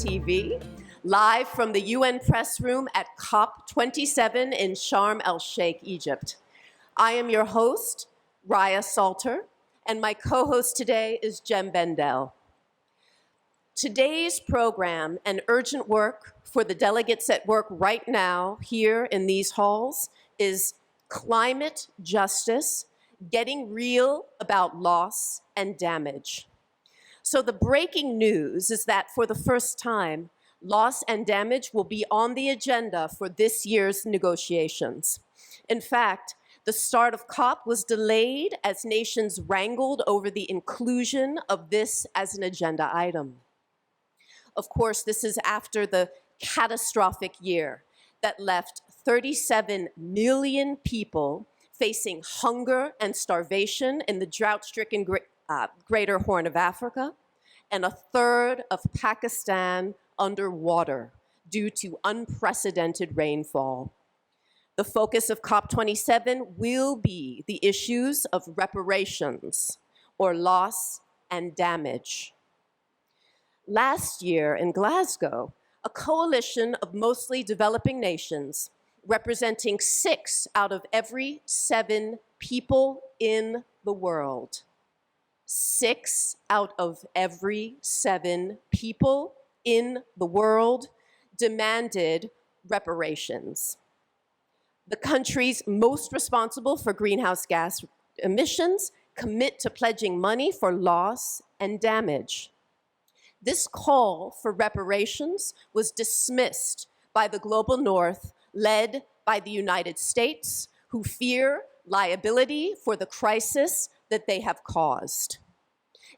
TV, live from the UN press room at COP27 in Sharm el-Sheikh, Egypt. I am your host, Raya Salter, and my co-host today is Bendell. Today's program and urgent work for the delegates at work right now here in these halls is climate justice, getting real about loss and damage. So the breaking news is that for the first time, loss and damage will be on the agenda for this year's negotiations. In fact, the start of COP was delayed as nations wrangled over the inclusion of this as an agenda item. Of course, this is after the catastrophic year that left 37 million people facing hunger and starvation in the drought-stricken Greater Horn of Africa, and a third of Pakistan underwater due to unprecedented rainfall. The focus of COP27 will be the issues of reparations, or loss and damage. Last year in Glasgow, a coalition of mostly developing nations, representing 6 out of every 7 people in the world, 6 out of every 7 people in the world demanded reparations. The countries most responsible for greenhouse gas emissions commit to pledging money for loss and damage. This call for reparations was dismissed by the global North, led by the United States, who fear liability for the crisis that they have caused.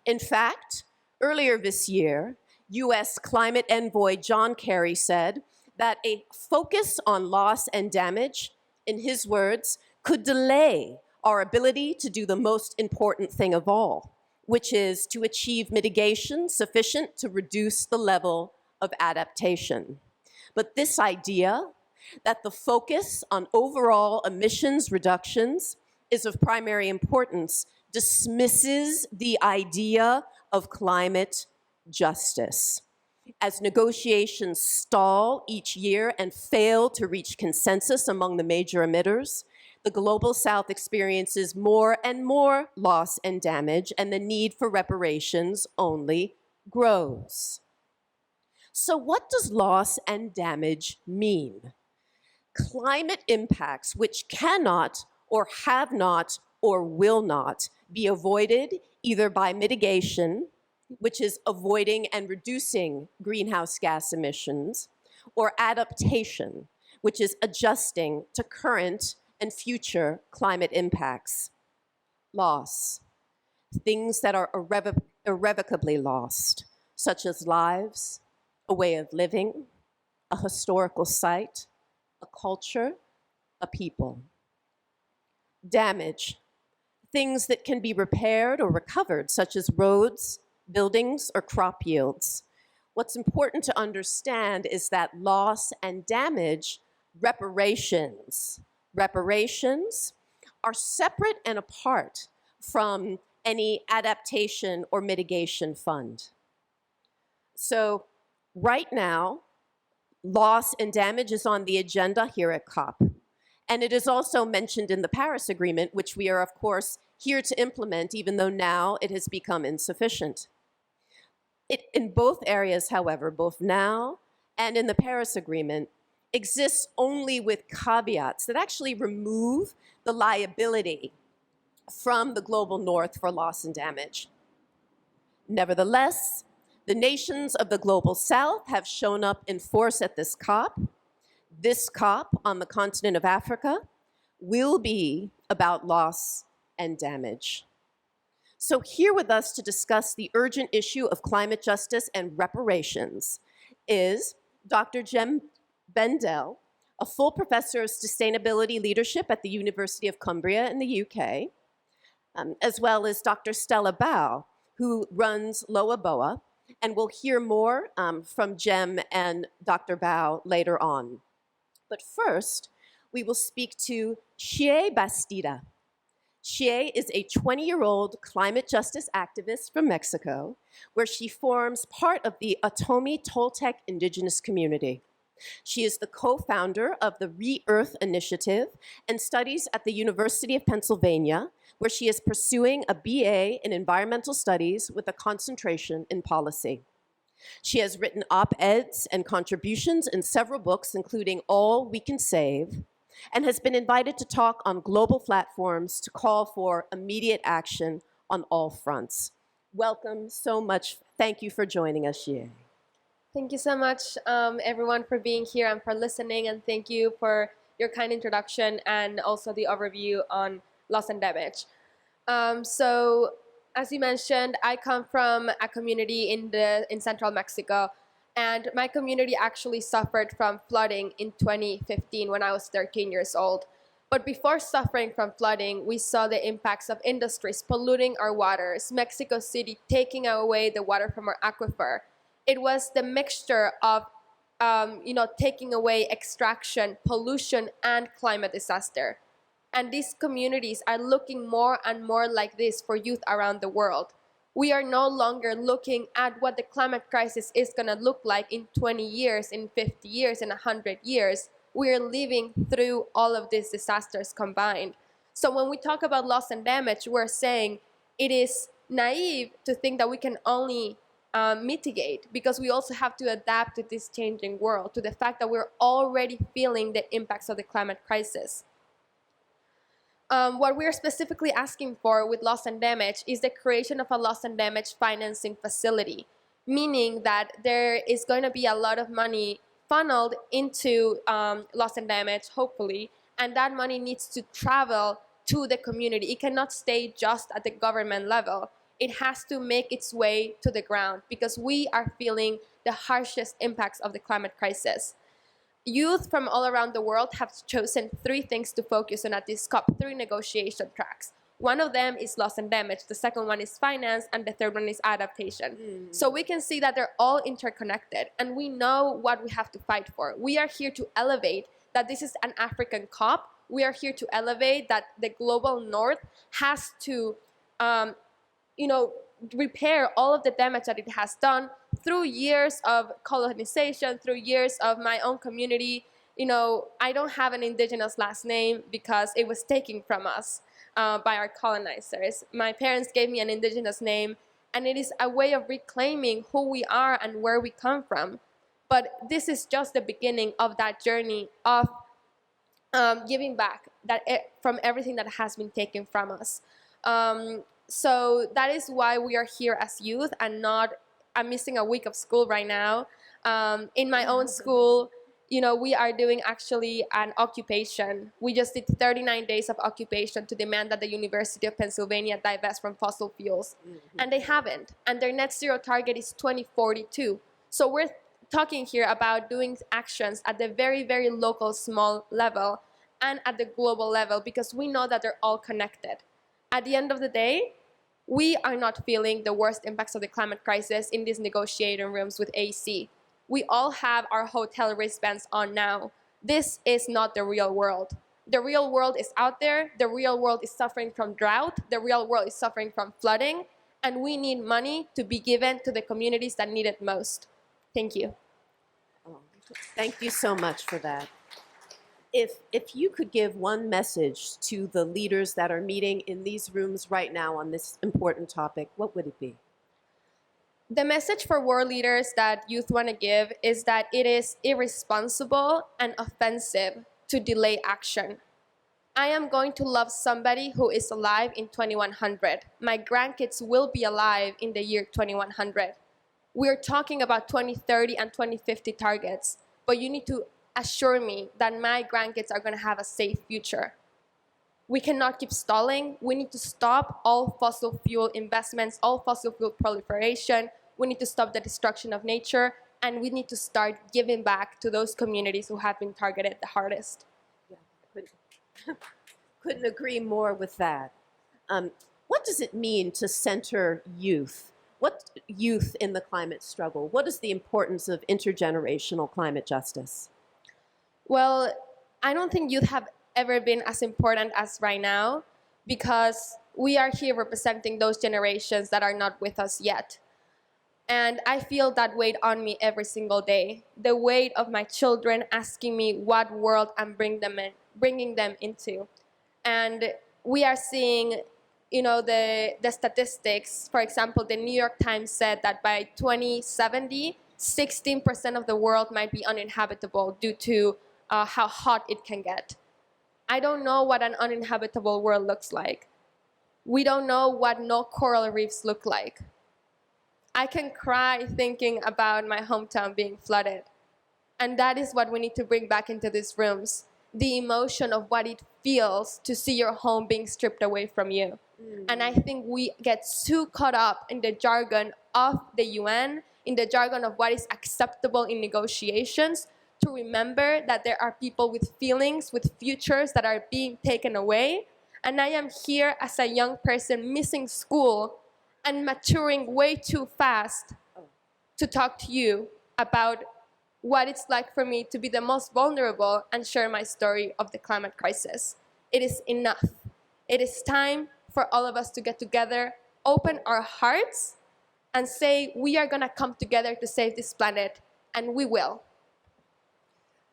In fact, earlier this year, US climate envoy John Kerry said that a focus on loss and damage, in his words, could delay our ability to do the most important thing of all, which is to achieve mitigation sufficient to reduce the level of adaptation. But this idea that the focus on overall emissions reductions is of primary importance dismisses the idea of climate justice. As negotiations stall each year and fail to reach consensus among the major emitters, the Global South experiences more and more loss and damage, and the need for reparations only grows. So what does loss and damage mean? Climate impacts which cannot or have not or will not be avoided either by mitigation, which is avoiding and reducing greenhouse gas emissions, or adaptation, which is adjusting to current and future climate impacts. Loss, things that are irrevocably lost, such as lives, a way of living, a historical site, a culture, a people. Damage, things that can be repaired or recovered, such as roads, buildings, or crop yields. What's important to understand is that loss and damage, reparations are separate and apart from any adaptation or mitigation fund. So right now, loss and damage is on the agenda here at COP. And it is also mentioned in the Paris Agreement, which we are, of course, here to implement, even though now it has become insufficient. In both areas, however, both now and in the Paris Agreement, exists only with caveats that actually remove the liability from the global North for loss and damage. Nevertheless, the nations of the global South have shown up in force at this COP. This COP on the continent of Africa will be about loss and damage. So here with us to discuss the urgent issue of climate justice and reparations is Dr. Bendell, a full professor of sustainability leadership at the University of Cumbria in the UK, as well as Dr. Stella Mbau, who runs LOABOA, and we'll hear more from Jem and Dr. Mbau later on. But first, we will speak to Chie Bastida. Xie is a 20-year-old climate justice activist from Mexico, where she forms part of the Otomi Toltec indigenous community. She is the co-founder of the Re-Earth Initiative and studies at the University of Pennsylvania, where she is pursuing a BA in environmental studies with a concentration in policy. She has written op-eds and contributions in several books, including All We Can Save, and has been invited to talk on global platforms to call for immediate action on all fronts. Welcome so much. Thank you for joining us, Xie. Thank you so much, everyone, for being here and for listening, and thank you for your kind introduction and also the overview on loss and damage. So, as you mentioned, I come from a community in central Mexico, and my community actually suffered from flooding in 2015 when I was 13 years old. But before suffering from flooding, we saw the impacts of industries polluting our waters, Mexico City taking away the water from our aquifer. It was the mixture of taking away extraction, pollution, and climate disaster. And these communities are looking more and more like this for youth around the world. We are no longer looking at what the climate crisis is going to look like in 20 years, in 50 years, in 100 years. We are living through all of these disasters combined. So when we talk about loss and damage, we're saying it is naive to think that we can only mitigate, because we also have to adapt to this changing world, to the fact that we're already feeling the impacts of the climate crisis. What we're specifically asking for with loss and damage is the creation of a loss and damage financing facility, meaning that there is going to be a lot of money funneled into loss and damage, hopefully, and that money needs to travel to the community. It cannot stay just at the government level. It has to make its way to the ground, because we are feeling the harshest impacts of the climate crisis. Youth from all around the world have chosen 3 things to focus on at this COP, 3 negotiation tracks. One of them is loss and damage, the second one is finance, and the third one is adaptation. So we can see that they're all interconnected, and we know what we have to fight for. We are here to elevate that this is an African COP. We are here to elevate that the global north has to repair all of the damage that it has done through years of colonization, through years of my own community. I don't have an indigenous last name because it was taken from us by our colonizers. My parents gave me an indigenous name, and it is a way of reclaiming who we are and where we come from. But this is just the beginning of that journey of giving back from everything that has been taken from us. So that is why we are here as youth and not, I'm missing a week of school right now. In my own school, we are doing actually an occupation. We just did 39 days of occupation to demand that the University of Pennsylvania divest from fossil fuels. And they haven't. And their net zero target is 2042. So we're talking here about doing actions at the very, very local, small level and at the global level, because we know that they're all connected. At the end of the day, we are not feeling the worst impacts of the climate crisis in these negotiating rooms with AC. We all have our hotel wristbands on now. This is not the real world. The real world is out there. The real world is suffering from drought. The real world is suffering from flooding. And we need money to be given to the communities that need it most. Thank you. Thank you so much for that. If you could give one message to the leaders that are meeting in these rooms right now on this important topic, what would it be? The message for world leaders that youth want to give is that it is irresponsible and offensive to delay action. I am going to love somebody who is alive in 2100. My grandkids will be alive in the year 2100. We're talking about 2030 and 2050 targets, but you need to assure me that my grandkids are going to have a safe future. We cannot keep stalling. We need to stop all fossil fuel investments, all fossil fuel proliferation. We need to stop the destruction of nature, and we need to start giving back to those communities who have been targeted the hardest. Yeah, couldn't agree more with that. What does it mean to center youth? What youth in the climate struggle? What is the importance of intergenerational climate justice? Well, I don't think youth have ever been as important as right now, because we are here representing those generations that are not with us yet. And I feel that weight on me every single day. The weight of my children asking me what world I'm bringing them into. And we are seeing, the statistics. For example, the New York Times said that by 2070, 16% of the world might be uninhabitable due to how hot it can get. I don't know what an uninhabitable world looks like. We don't know what no coral reefs look like. I can cry thinking about my hometown being flooded. And that is what we need to bring back into these rooms. The emotion of what it feels to see your home being stripped away from you. And I think we get too caught up in the jargon of the UN, in the jargon of what is acceptable in negotiations, to remember that there are people with feelings, with futures that are being taken away. And I am here as a young person missing school and maturing way too fast to talk to you about what it's like for me to be the most vulnerable and share my story of the climate crisis. It is enough. It is time for all of us to get together, open our hearts, and say we are gonna come together to save this planet, and we will.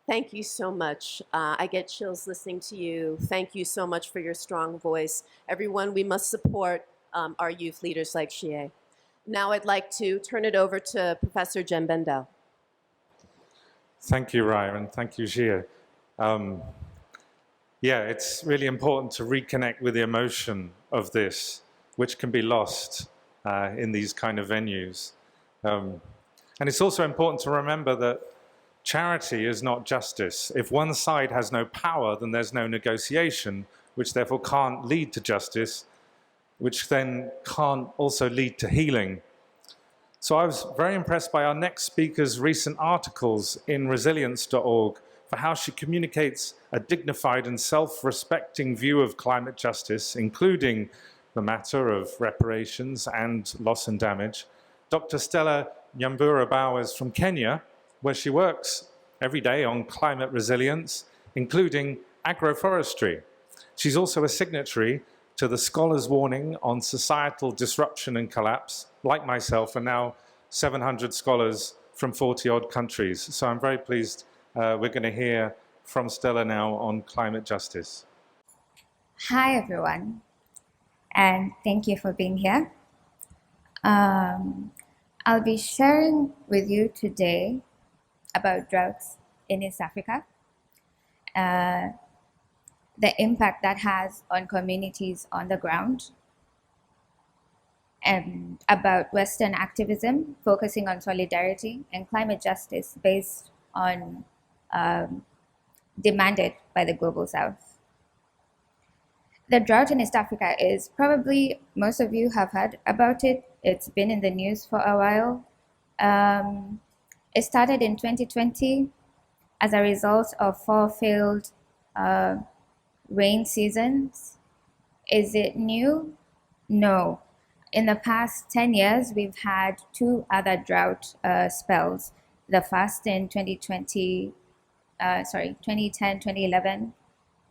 Thank you so much. I get chills listening to you. Thank you so much for your strong voice. Everyone, we must support our youth leaders like Shie. Now I'd like to turn it over to Professor Jen Bendell. Thank you, Raya, and thank you, Xia. Yeah, it's really important to reconnect with the emotion of this, which can be lost in these kind of venues. And it's also important to remember that charity is not justice. If one side has no power, then there's no negotiation, which therefore can't lead to justice, which then can't also lead to healing. So I was very impressed by our next speaker's recent articles in resilience.org for how she communicates a dignified and self-respecting view of climate justice, including the matter of reparations and loss and damage. Dr. Stella Nyambura Mbau is from Kenya, where she works every day on climate resilience, including agroforestry. She's also a signatory to the Scholars' Warning on Societal Disruption and Collapse, like myself, and now 700 scholars from 40-odd countries. So I'm very pleased we're going to hear from Stella now on climate justice. Hi, everyone, and thank you for being here. I'll be sharing with you today about droughts in East Africa, the impact that has on communities on the ground, and about Western activism focusing on solidarity and climate justice based on demanded by the Global South. The drought in East Africa is probably, most of you have heard about it. It's been in the news for a while. It started in 2020 as a result of 4 failed rain seasons. Is it new? No. In the past 10 years, we've had 2 other drought spells. The first in 2010, 2011.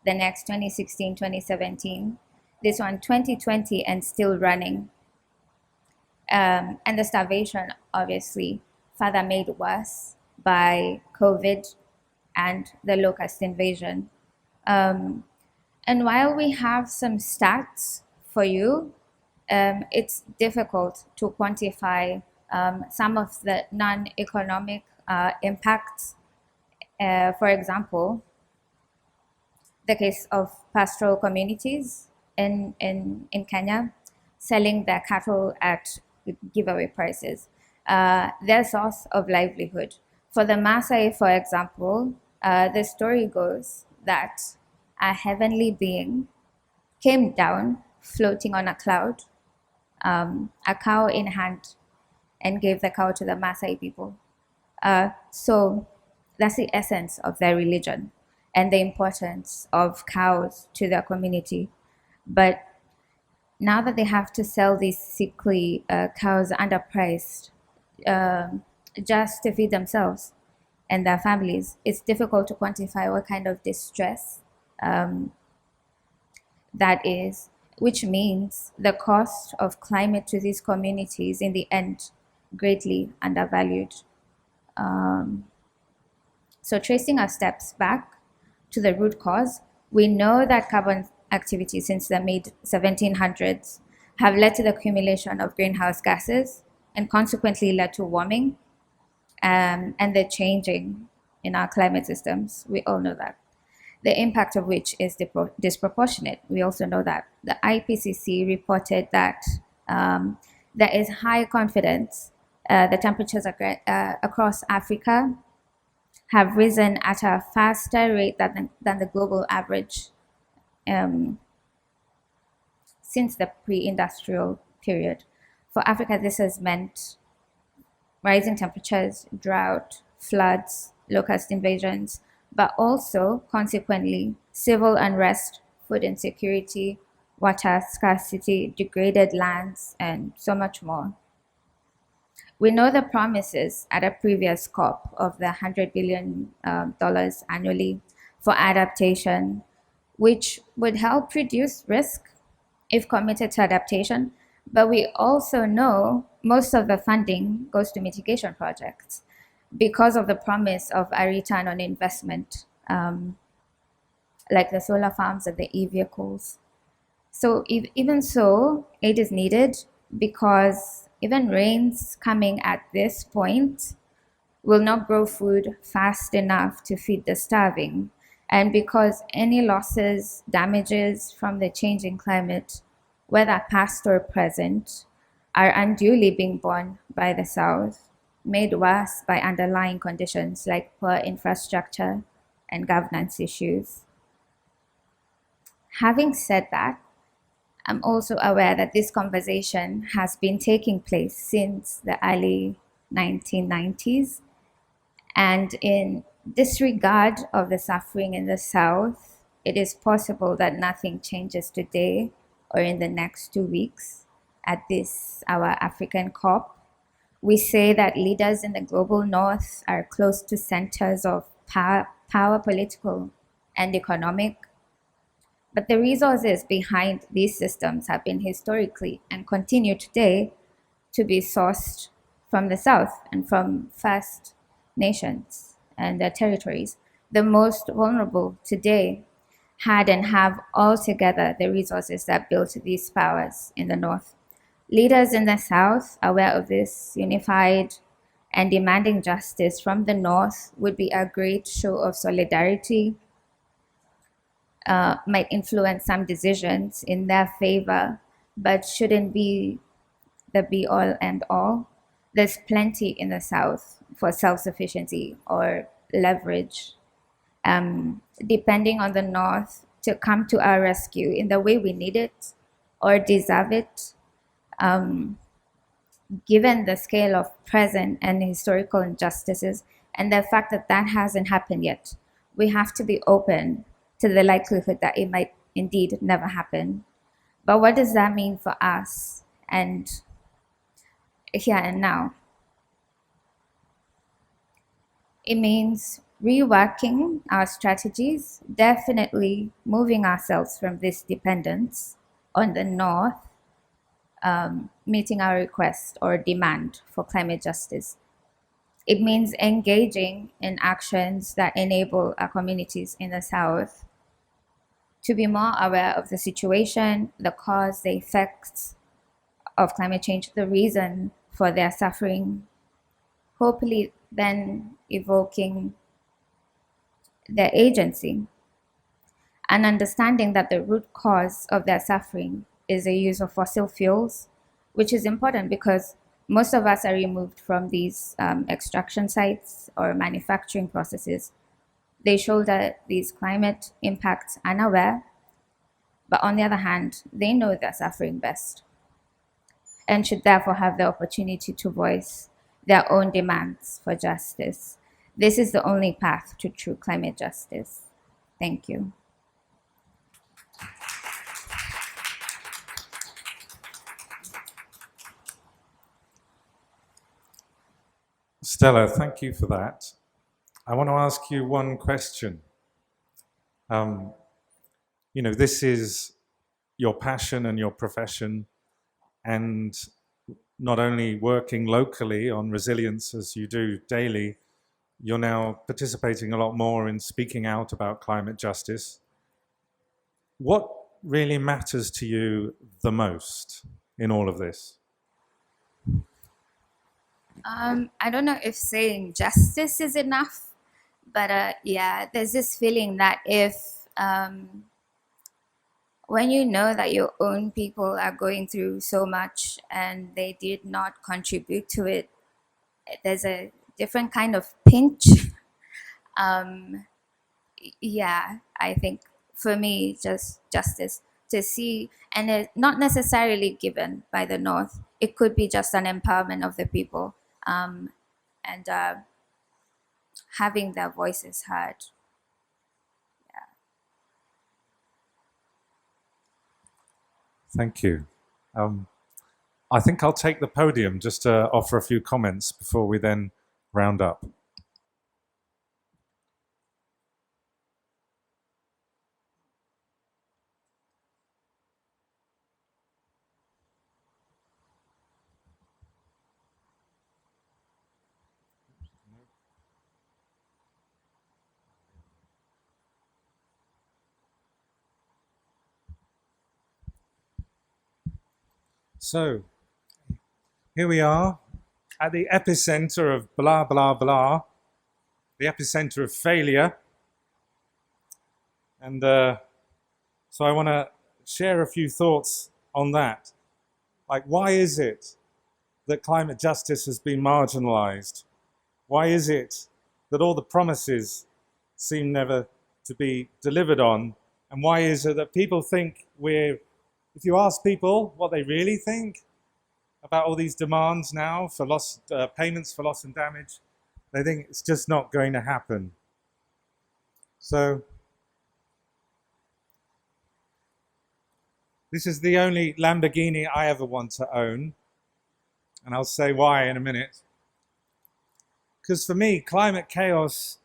The next 2016, 2017. This one 2020 and still running. And the starvation, obviously, further made worse by COVID and the locust invasion. And while we have some stats for you, it's difficult to quantify some of the non-economic impacts. For example, the case of pastoral communities in Kenya selling their cattle at giveaway prices, their source of livelihood. For the Maasai, for example, the story goes that a heavenly being came down floating on a cloud, a cow in hand, and gave the cow to the Maasai people. So that's the essence of their religion and the importance of cows to their community. But now that they have to sell these sickly cows underpriced just to feed themselves and their families, it's difficult to quantify what kind of distress that is. which means the cost of climate to these communities in the end greatly undervalued. So tracing our steps back to the root cause, we know that carbon activity since the mid-1700s have led to the accumulation of greenhouse gases and consequently led to warming and the changing in our climate systems. We all know that. The impact of which is disproportionate. We also know that. The IPCC reported that there is high confidence the temperatures across Africa have risen at a faster rate than the global average since the pre-industrial period. For Africa, this has meant rising temperatures, drought, floods, locust invasions, but also, consequently, civil unrest, food insecurity, water scarcity, degraded lands, and so much more. We know the promises at a previous COP of the $100 billion annually for adaptation, which would help reduce risk if committed to adaptation. But we also know most of the funding goes to mitigation projects because of the promise of a return on investment, like the solar farms and the e-vehicles. So even so, aid is needed because even rains coming at this point will not grow food fast enough to feed the starving. And because any losses, damages from the changing climate, whether past or present, are unduly being borne by the South, made worse by underlying conditions like poor infrastructure and governance issues. Having said that, I'm also aware that this conversation has been taking place since the early 1990s, and in disregard of the suffering in the South, it is possible that nothing changes today or in the next 2 weeks at this, our African COP. We say that leaders in the global North are close to centers of power, political and economic. But the resources behind these systems have been historically and continue today to be sourced from the South and from First Nations and their territories. The most vulnerable today had and have altogether the resources that built these powers in the North. Leaders in the South, aware of this, unified and demanding justice from the North would be a great show of solidarity, might influence some decisions in their favor, but shouldn't be the be-all and all. There's plenty in the South for self-sufficiency or leverage, depending on the North to come to our rescue in the way we need it or deserve it. Given the scale of present and historical injustices and the fact that that hasn't happened yet, we have to be open to the likelihood that it might indeed never happen. But what does that mean for us and here and now? It means reworking our strategies, definitely moving ourselves from this dependence on the North, meeting our request or demand for climate justice. It means engaging in actions that enable our communities in the South to be more aware of the situation, the cause, the effects of climate change, the reason for their suffering, hopefully then evoking their agency and understanding that the root cause of their suffering is the use of fossil fuels, which is important because most of us are removed from these extraction sites or manufacturing processes. They shoulder these climate impacts unaware, but on the other hand, they know they're suffering best and should therefore have the opportunity to voice their own demands for justice. This is the only path to true climate justice. Thank you. Stella, thank you for that. I want to ask you one question. This is your passion and your profession, and not only working locally on resilience as you do daily, you're now participating a lot more in speaking out about climate justice. What really matters to you the most in all of this? I don't know if saying justice is enough, but yeah, there's this feeling that if when you know that your own people are going through so much and they did not contribute to it, there's a different kind of pinch. Yeah, I think for me, just justice to see, and it's not necessarily given by the North. It could be just an empowerment of the people, and having their voices heard. Thank you. I think I'll take the podium just to offer a few comments before we then round up. So, here we are at the epicenter of blah, blah, blah, the epicenter of failure. And so I want to share a few thoughts on that. Like, why is it that climate justice has been marginalized? Why is it that all the promises seem never to be delivered on? And why is it that people think if you ask people what they really think about all these demands now for payments for loss and damage, they think it's just not going to happen. So this is the only Lamborghini I ever want to own, and I'll say why in a minute. Because for me, climate chaos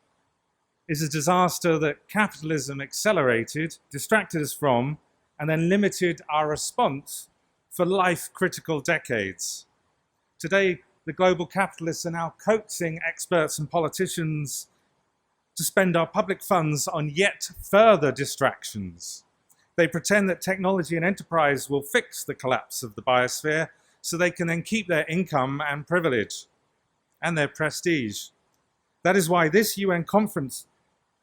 is a disaster that capitalism accelerated, distracted us from, and then limited our response for life-critical decades. Today, the global capitalists are now coaxing experts and politicians to spend our public funds on yet further distractions. They pretend that technology and enterprise will fix the collapse of the biosphere so they can then keep their income and privilege and their prestige. That is why this UN conference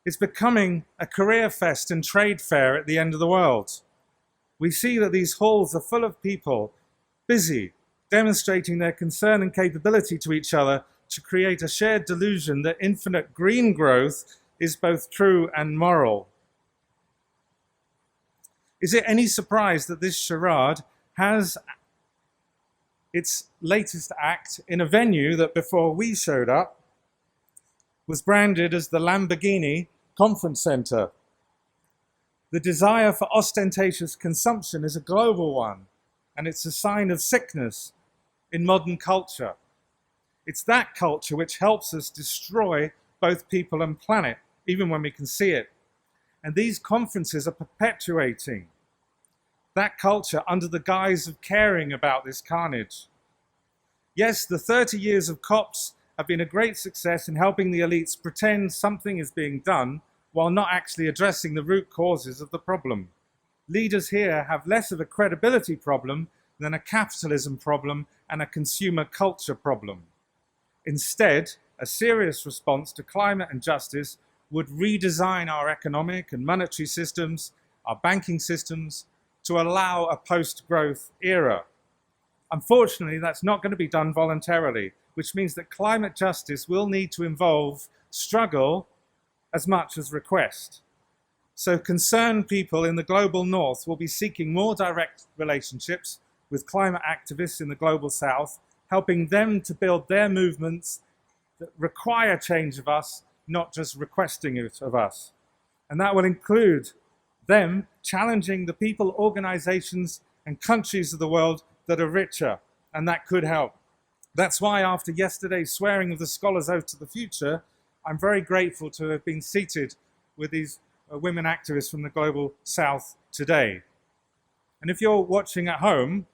is becoming a career fest and trade fair at the end of the world. We see that these halls are full of people busy demonstrating their concern and capability to each other to create a shared delusion that infinite green growth is both true and moral. Is it any surprise that this charade has its latest act in a venue that before we showed up was branded as the Lamborghini Conference Center? The desire for ostentatious consumption is a global one, and it's a sign of sickness in modern culture. It's that culture which helps us destroy both people and planet, even when we can see it. And these conferences are perpetuating that culture under the guise of caring about this carnage. Yes, the 30 years of COPs have been a great success in helping the elites pretend something is being done while not actually addressing the root causes of the problem. Leaders here have less of a credibility problem than a capitalism problem and a consumer culture problem. Instead, a serious response to climate and justice would redesign our economic and monetary systems, our banking systems, to allow a post-growth era. Unfortunately, that's not going to be done voluntarily, which means that climate justice will need to involve struggle as much as request. So concerned people in the global north will be seeking more direct relationships with climate activists in the global south, helping them to build their movements that require change of us, not just requesting it of us. And that will include them challenging the people, organizations, and countries of the world that are richer, and that could help. That's why after yesterday's swearing of the Scholars' Oath to the Future, I'm very grateful to have been seated with these women activists from the global south today. And if you're watching at home,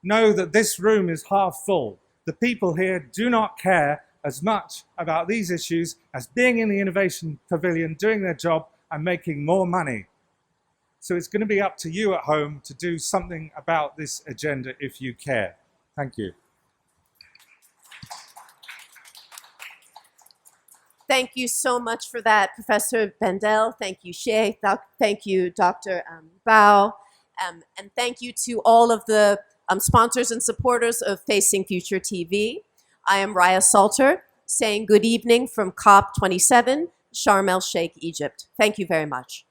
know that this room is half full. The people here do not care as much about these issues as being in the Innovation Pavilion, doing their job and making more money. So it's going to be up to you at home to do something about this agenda if you care. Thank you. Thank you so much for that, Professor Bendell. Thank you, Shay. Thank you, Dr. Mbau. And thank you to all of the sponsors and supporters of Facing Future TV. I am Raya Salter, saying good evening from COP27, Sharm el Sheikh, Egypt. Thank you very much.